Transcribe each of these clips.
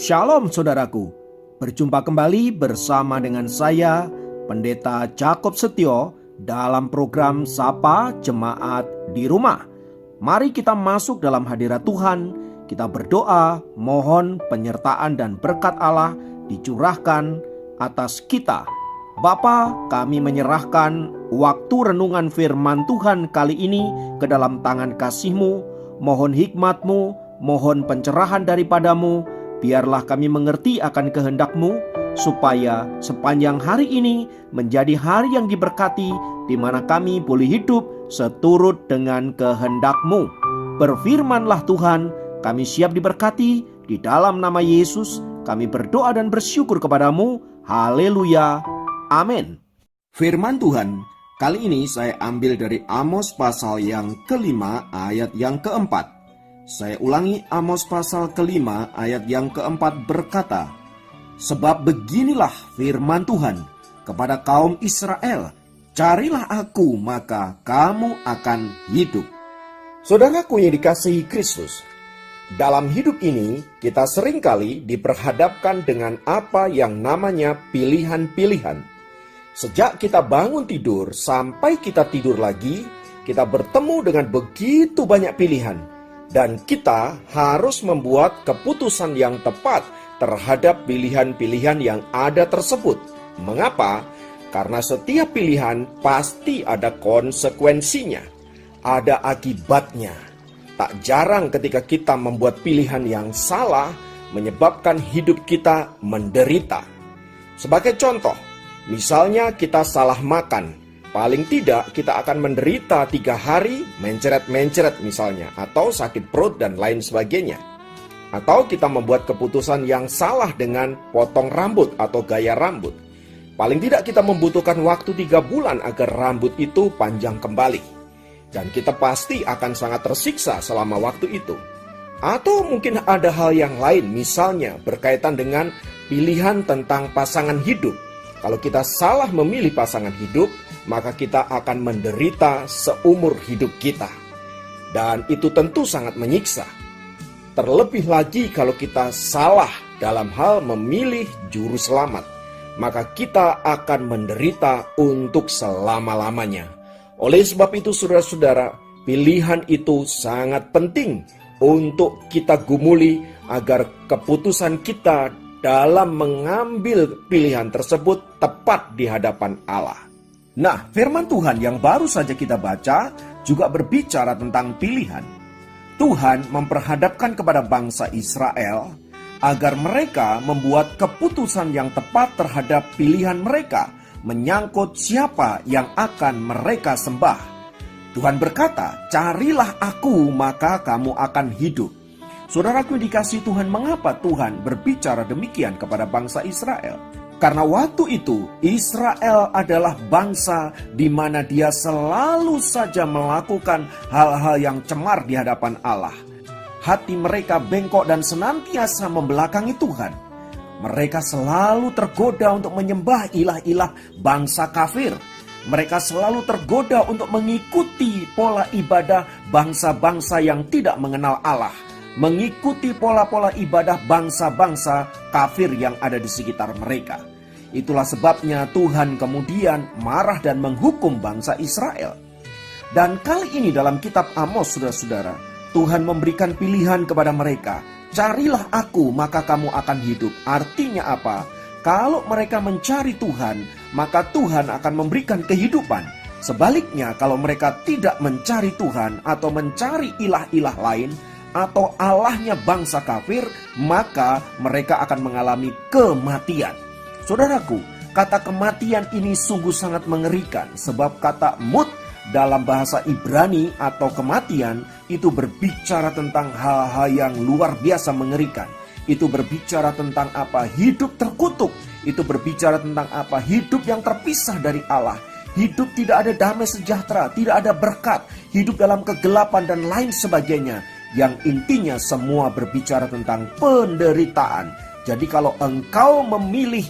Shalom saudaraku, berjumpa kembali bersama dengan saya Pendeta Jakob Setio dalam program Sapa Jemaat di Rumah. Mari kita masuk dalam hadirat Tuhan, kita berdoa, mohon penyertaan dan berkat Allah dicurahkan atas kita. Bapa, kami menyerahkan waktu renungan firman Tuhan kali ini ke dalam tangan kasih-Mu. Mohon hikmat-Mu, mohon pencerahan daripadamu. Biarlah kami mengerti akan kehendak-Mu, supaya sepanjang hari ini menjadi hari yang diberkati, di mana kami boleh hidup seturut dengan kehendak-Mu. Berfirmanlah Tuhan, kami siap diberkati. Di dalam nama Yesus kami berdoa dan bersyukur kepadamu. Haleluya, amin. Firman Tuhan kali ini saya ambil dari Amos pasal yang ke-5 ayat yang ke-4. Saya ulangi, Amos pasal ke-5 ayat yang ke-4 berkata, "Sebab beginilah firman Tuhan kepada kaum Israel, carilah aku maka kamu akan hidup." Saudaraku yang dikasihi Kristus, dalam hidup ini kita seringkali diperhadapkan dengan apa yang namanya pilihan-pilihan. Sejak kita bangun tidur sampai kita tidur lagi, kita bertemu dengan begitu banyak pilihan. Dan kita harus membuat keputusan yang tepat terhadap pilihan-pilihan yang ada tersebut. Mengapa? Karena setiap pilihan pasti ada konsekuensinya, ada akibatnya. Tak jarang ketika kita membuat pilihan yang salah, menyebabkan hidup kita menderita. Sebagai contoh, misalnya kita salah makan. Paling tidak kita akan menderita 3 hari mencret-mencret misalnya, atau sakit perut dan lain sebagainya. Atau kita membuat keputusan yang salah dengan potong rambut atau gaya rambut. Paling tidak kita membutuhkan waktu 3 bulan agar rambut itu panjang kembali. Dan kita pasti akan sangat tersiksa selama waktu itu. Atau mungkin ada hal yang lain, misalnya berkaitan dengan pilihan tentang pasangan hidup. Kalau kita salah memilih pasangan hidup, maka kita akan menderita seumur hidup kita. Dan itu tentu sangat menyiksa. Terlebih lagi kalau kita salah dalam hal memilih juru selamat, maka kita akan menderita untuk selama-lamanya. Oleh sebab itu saudara-saudara, pilihan itu sangat penting untuk kita gumuli agar keputusan kita dalam mengambil pilihan tersebut tepat di hadapan Allah. Nah, firman Tuhan yang baru saja kita baca juga berbicara tentang pilihan. Tuhan memperhadapkan kepada bangsa Israel agar mereka membuat keputusan yang tepat terhadap pilihan mereka menyangkut siapa yang akan mereka sembah. Tuhan berkata, "Carilah aku maka kamu akan hidup." Saudaraku dikasihi Tuhan, mengapa Tuhan berbicara demikian kepada bangsa Israel? Karena waktu itu Israel adalah bangsa di mana dia selalu saja melakukan hal-hal yang cemar di hadapan Allah. Hati mereka bengkok dan senantiasa membelakangi Tuhan. Mereka selalu tergoda untuk menyembah ilah-ilah bangsa kafir. Mereka selalu tergoda untuk mengikuti pola ibadah bangsa-bangsa yang tidak mengenal Allah. Mengikuti pola-pola ibadah bangsa-bangsa kafir yang ada di sekitar mereka. Itulah sebabnya Tuhan kemudian marah dan menghukum bangsa Israel. Dan kali ini dalam kitab Amos, saudara-saudara, Tuhan memberikan pilihan kepada mereka. Carilah aku maka kamu akan hidup. Artinya apa? Kalau mereka mencari Tuhan, maka Tuhan akan memberikan kehidupan. Sebaliknya kalau mereka tidak mencari Tuhan atau mencari ilah-ilah lain, atau Allahnya bangsa kafir, maka mereka akan mengalami kematian. Saudaraku, kata kematian ini sungguh sangat mengerikan, sebab kata mut dalam bahasa Ibrani atau kematian itu berbicara tentang hal-hal yang luar biasa mengerikan. Itu berbicara tentang apa? Hidup terkutuk. Itu berbicara tentang apa? Hidup yang terpisah dari Allah. Hidup tidak ada damai sejahtera, tidak ada berkat, hidup dalam kegelapan dan lain sebagainya. Yang intinya semua berbicara tentang penderitaan. Jadi kalau engkau memilih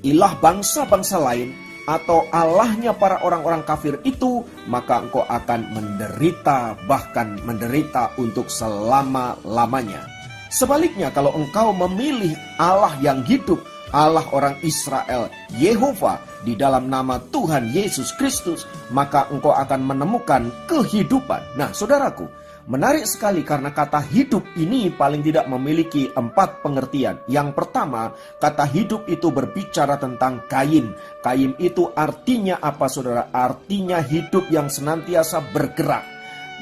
ilah bangsa-bangsa lain atau Allahnya para orang-orang kafir itu, maka engkau akan menderita, bahkan menderita untuk selama-lamanya. Sebaliknya, kalau engkau memilih Allah yang hidup, Allah orang Israel, Yehova, di dalam nama Tuhan Yesus Kristus, maka engkau akan menemukan kehidupan. Nah, saudaraku, menarik sekali karena kata hidup ini paling tidak memiliki 4 pengertian. Yang pertama, kata hidup itu berbicara tentang kaim. Kaim itu artinya apa, saudara? Artinya hidup yang senantiasa bergerak.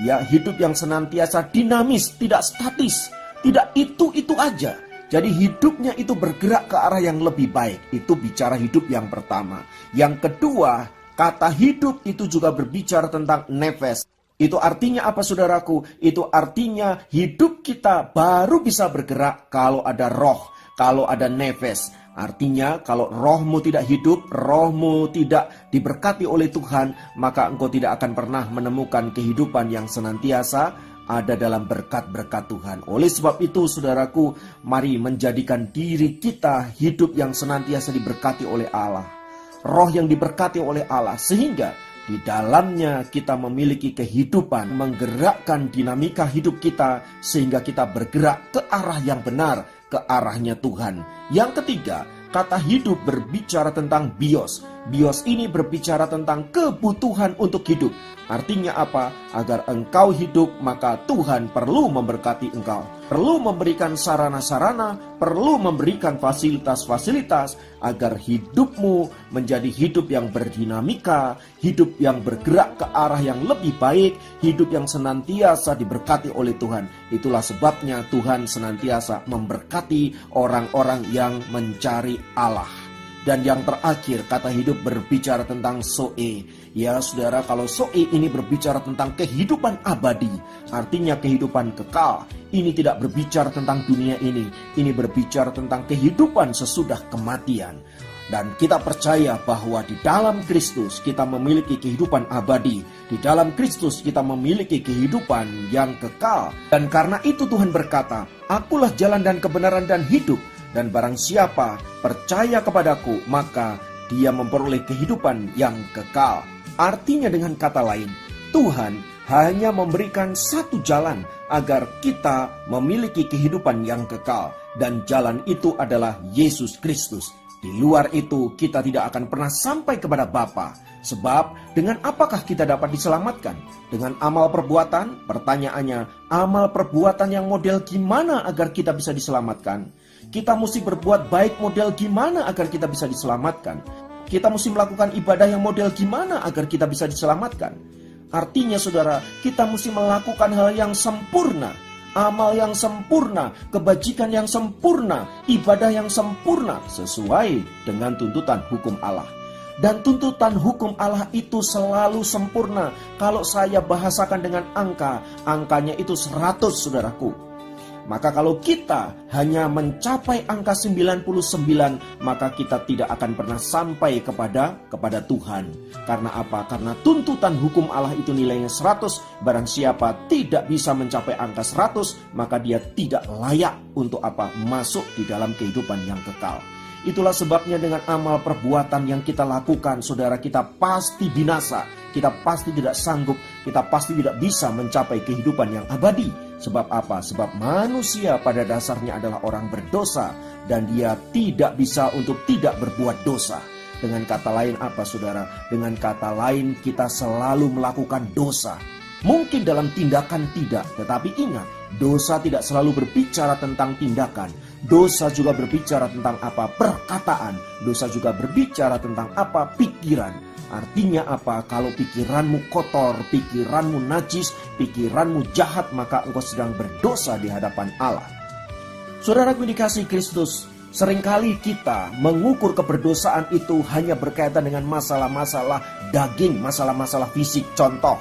Ya, hidup yang senantiasa dinamis, tidak statis. Tidak itu aja. Jadi hidupnya itu bergerak ke arah yang lebih baik. Itu bicara hidup yang pertama. Yang kedua, kata hidup itu juga berbicara tentang nefes. Itu artinya apa, saudaraku? Itu artinya hidup kita baru bisa bergerak kalau ada roh, kalau ada nefes. Artinya kalau rohmu tidak hidup, rohmu tidak diberkati oleh Tuhan, maka engkau tidak akan pernah menemukan kehidupan yang senantiasa ada dalam berkat-berkat Tuhan. Oleh sebab itu, saudaraku, mari menjadikan diri kita hidup yang senantiasa diberkati oleh Allah. Roh yang diberkati oleh Allah, sehingga di dalamnya kita memiliki kehidupan, menggerakkan dinamika hidup kita, sehingga kita bergerak ke arah yang benar, ke arahnya Tuhan. Yang ketiga, kata hidup berbicara tentang bios. Bios ini berbicara tentang kebutuhan untuk hidup. Artinya apa? Agar engkau hidup, maka Tuhan perlu memberkati engkau. Perlu memberikan sarana-sarana, perlu memberikan fasilitas-fasilitas agar hidupmu menjadi hidup yang berdinamika, hidup yang bergerak ke arah yang lebih baik, hidup yang senantiasa diberkati oleh Tuhan. Itulah sebabnya Tuhan senantiasa memberkati orang-orang yang mencari Allah. Dan yang terakhir, kata hidup berbicara tentang Zoe. Ya saudara, kalau Zoe ini berbicara tentang kehidupan abadi, artinya kehidupan kekal. Ini tidak berbicara tentang dunia ini. Ini berbicara tentang kehidupan sesudah kematian. Dan kita percaya bahwa di dalam Kristus kita memiliki kehidupan abadi. Di dalam Kristus kita memiliki kehidupan yang kekal. Dan karena itu Tuhan berkata, "Akulah jalan dan kebenaran dan hidup. Dan barang siapa percaya kepadaku, maka dia memperoleh kehidupan yang kekal." Artinya dengan kata lain, Tuhan hanya memberikan satu jalan agar kita memiliki kehidupan yang kekal. Dan jalan itu adalah Yesus Kristus. Di luar itu kita tidak akan pernah sampai kepada Bapa. Sebab dengan apakah kita dapat diselamatkan? Dengan amal perbuatan? Pertanyaannya, amal perbuatan yang model gimana agar kita bisa diselamatkan? Kita mesti berbuat baik model gimana agar kita bisa diselamatkan? Kita mesti melakukan ibadah yang model gimana agar kita bisa diselamatkan? Artinya saudara, kita mesti melakukan hal yang sempurna, amal yang sempurna, kebajikan yang sempurna, ibadah yang sempurna sesuai dengan tuntutan hukum Allah. Dan tuntutan hukum Allah itu selalu sempurna. Kalau saya bahasakan dengan angka, angkanya itu 100, saudaraku. Maka kalau kita hanya mencapai angka 99, maka kita tidak akan pernah sampai kepada Tuhan. Karena apa? Karena tuntutan hukum Allah itu nilainya 100. Barang siapa tidak bisa mencapai angka 100, maka dia tidak layak untuk apa? Masuk di dalam kehidupan yang kekal. Itulah sebabnya dengan amal perbuatan yang kita lakukan, saudara, kita pasti binasa. Kita pasti tidak sanggup, kita pasti tidak bisa mencapai kehidupan yang abadi. Sebab apa? Sebab manusia pada dasarnya adalah orang berdosa, dan dia tidak bisa untuk tidak berbuat dosa. Dengan kata lain apa, saudara? Dengan kata lain kita selalu melakukan dosa. Mungkin dalam tindakan tidak, tetapi ingat, dosa tidak selalu berbicara tentang tindakan. Dosa juga berbicara tentang apa? Perkataan. Dosa juga berbicara tentang apa? Pikiran. Artinya apa? Kalau pikiranmu kotor, pikiranmu najis, pikiranmu jahat, maka engkau sedang berdosa di hadapan Allah. Saudaraku dikasihi Kristus, seringkali kita mengukur keberdosaan itu hanya berkaitan dengan masalah-masalah daging, masalah-masalah fisik. Contoh,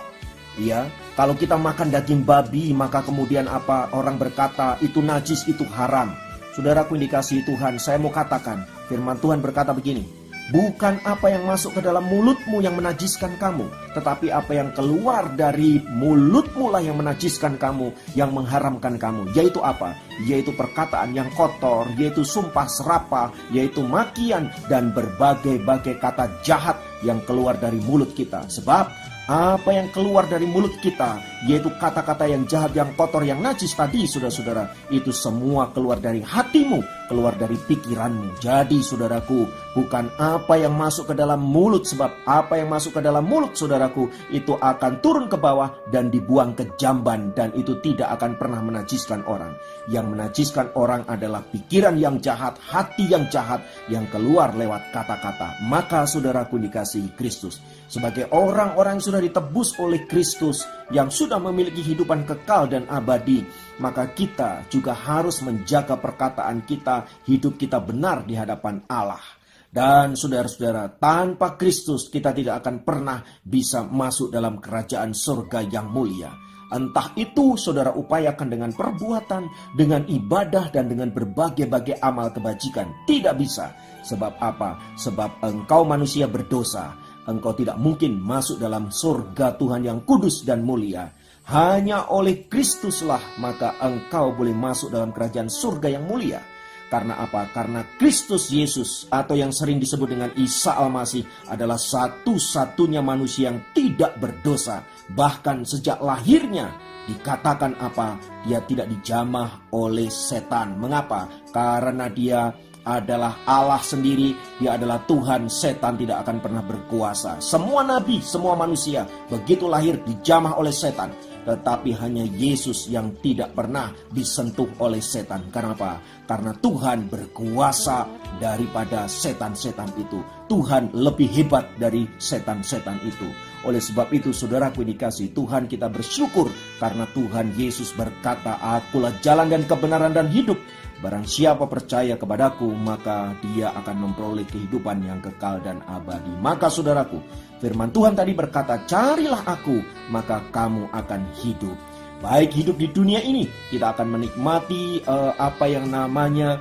ya, kalau kita makan daging babi, maka kemudian apa? Orang berkata itu najis, itu haram. Saudaraku dikasihi Tuhan, saya mau katakan, firman Tuhan berkata begini, bukan apa yang masuk ke dalam mulutmu yang menajiskan kamu, tetapi apa yang keluar dari mulutmu lah yang menajiskan kamu, yang mengharamkan kamu. Yaitu apa? Yaitu perkataan yang kotor, yaitu sumpah serapah, yaitu makian, dan berbagai-bagai kata jahat yang keluar dari mulut kita. Sebab apa yang keluar dari mulut kita yaitu kata-kata yang jahat, yang kotor, yang najis tadi, saudara-saudara, itu semua keluar dari hatimu, keluar dari pikiranmu. Jadi saudaraku, bukan apa yang masuk ke dalam mulut, sebab apa yang masuk ke dalam mulut, saudaraku, itu akan turun ke bawah dan dibuang ke jamban, dan itu tidak akan pernah menajiskan orang. Yang menajiskan orang adalah pikiran yang jahat, hati yang jahat, yang keluar lewat kata-kata. Maka saudaraku dikasihi Kristus, sebagai orang-orang yang sudah ditebus oleh Kristus, yang sudah memiliki kehidupan kekal dan abadi, maka kita juga harus menjaga perkataan kita, hidup kita benar di hadapan Allah. Dan saudara-saudara, tanpa Kristus kita tidak akan pernah bisa masuk dalam kerajaan surga yang mulia. Entah itu saudara upayakan dengan perbuatan, dengan ibadah, dan dengan berbagai-bagai amal kebajikan. Tidak bisa. Sebab apa? Sebab engkau manusia berdosa. Engkau tidak mungkin masuk dalam surga Tuhan yang kudus dan mulia. Hanya oleh Kristuslah maka engkau boleh masuk dalam kerajaan surga yang mulia. Karena apa? Karena Kristus Yesus, atau yang sering disebut dengan Isa Al-Masih, adalah satu-satunya manusia yang tidak berdosa. Bahkan sejak lahirnya dikatakan apa? Dia tidak dijamah oleh setan. Mengapa? Karena dia adalah Allah sendiri, dia adalah Tuhan. Setan tidak akan pernah berkuasa. Semua nabi, semua manusia begitu lahir dijamah oleh setan. Tetapi hanya Yesus yang tidak pernah disentuh oleh setan. Karena apa? Karena Tuhan berkuasa daripada setan-setan itu. Tuhan lebih hebat dari setan-setan itu. Oleh sebab itu saudaraku dikasihi Tuhan, kita bersyukur karena Tuhan Yesus berkata, "Akulah jalan dan kebenaran dan hidup. Barang siapa percaya kepadaku, maka dia akan memperoleh kehidupan yang kekal dan abadi." Maka saudaraku, firman Tuhan tadi berkata, "Carilah aku, maka kamu akan hidup." Baik hidup di dunia ini, kita akan menikmati apa yang namanya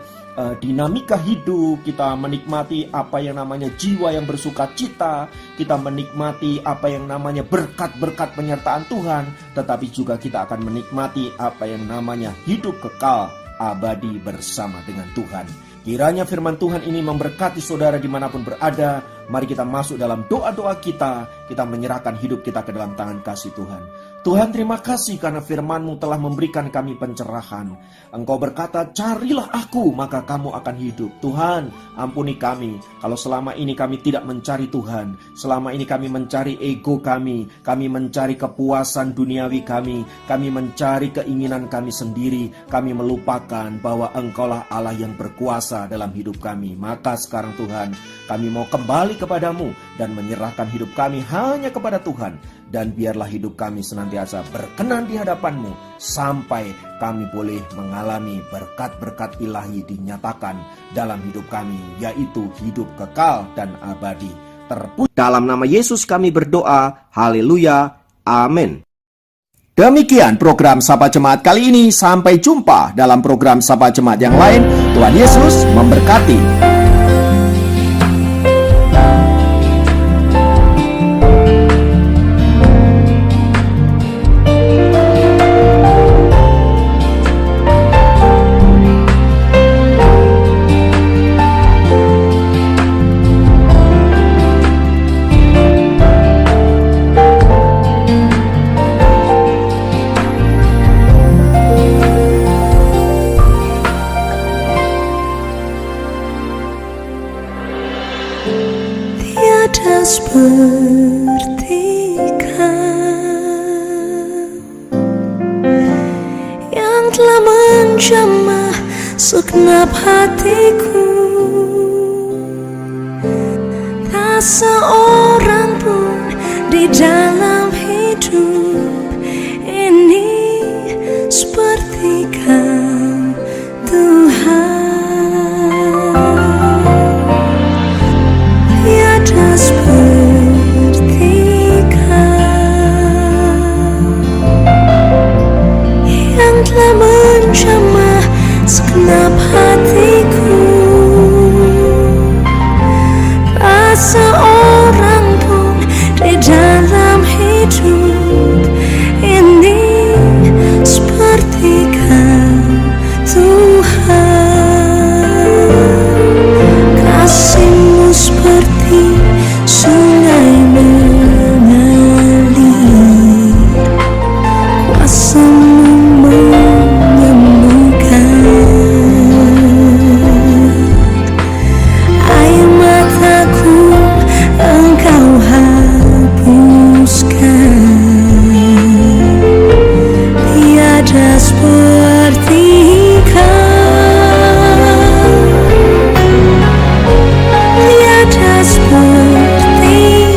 dinamika hidup, kita menikmati apa yang namanya jiwa yang bersuka cita, kita menikmati apa yang namanya berkat-berkat penyertaan Tuhan, tetapi juga kita akan menikmati apa yang namanya hidup kekal abadi bersama dengan Tuhan. Kiranya firman Tuhan ini memberkati saudara dimanapun berada. Mari kita masuk dalam doa-doa kita. Kita menyerahkan hidup kita ke dalam tangan kasih Tuhan. Tuhan, terima kasih karena firman-Mu telah memberikan kami pencerahan. Engkau berkata, "Carilah aku, maka kamu akan hidup." Tuhan, ampuni kami kalau selama ini kami tidak mencari Tuhan. Selama ini kami mencari ego kami mencari kepuasan duniawi kami mencari keinginan kami sendiri. Kami melupakan bahwa Engkaulah Allah yang berkuasa dalam hidup kami. Maka sekarang Tuhan, kami mau kembali kepadamu dan menyerahkan hidup kami hanya kepada Tuhan. Dan biarlah hidup kami senantiasa berkenan di hadapan-Mu sampai kami boleh mengalami berkat-berkat ilahi dinyatakan dalam hidup kami, yaitu hidup kekal dan abadi. Terpuji dalam nama Yesus kami berdoa. Haleluya. Amin. Demikian program Sapa Jemaat kali ini. Sampai jumpa dalam program Sapa Jemaat yang lain. Tuhan Yesus memberkati. Tiada seperti Kau yang telah menjamah segenap hatiku. Tak seorang pun di dalam hidup ini seperti Kau, Tuhan. Seperti Kau yang telah menjamah segenap hatiku. Tak seorang pun di dalam hidup ini seperti Kau, Tuhan. Kasih-Mu seperti sungai mengalir, selalu menyembuhkan. Air mataku Engkau hapuskan. Tiada seperti Kau, tiada seperti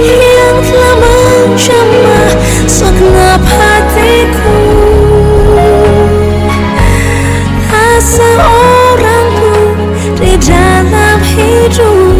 yang telah menjamah segenap hatiku. Tak seorang pun di dalam hidup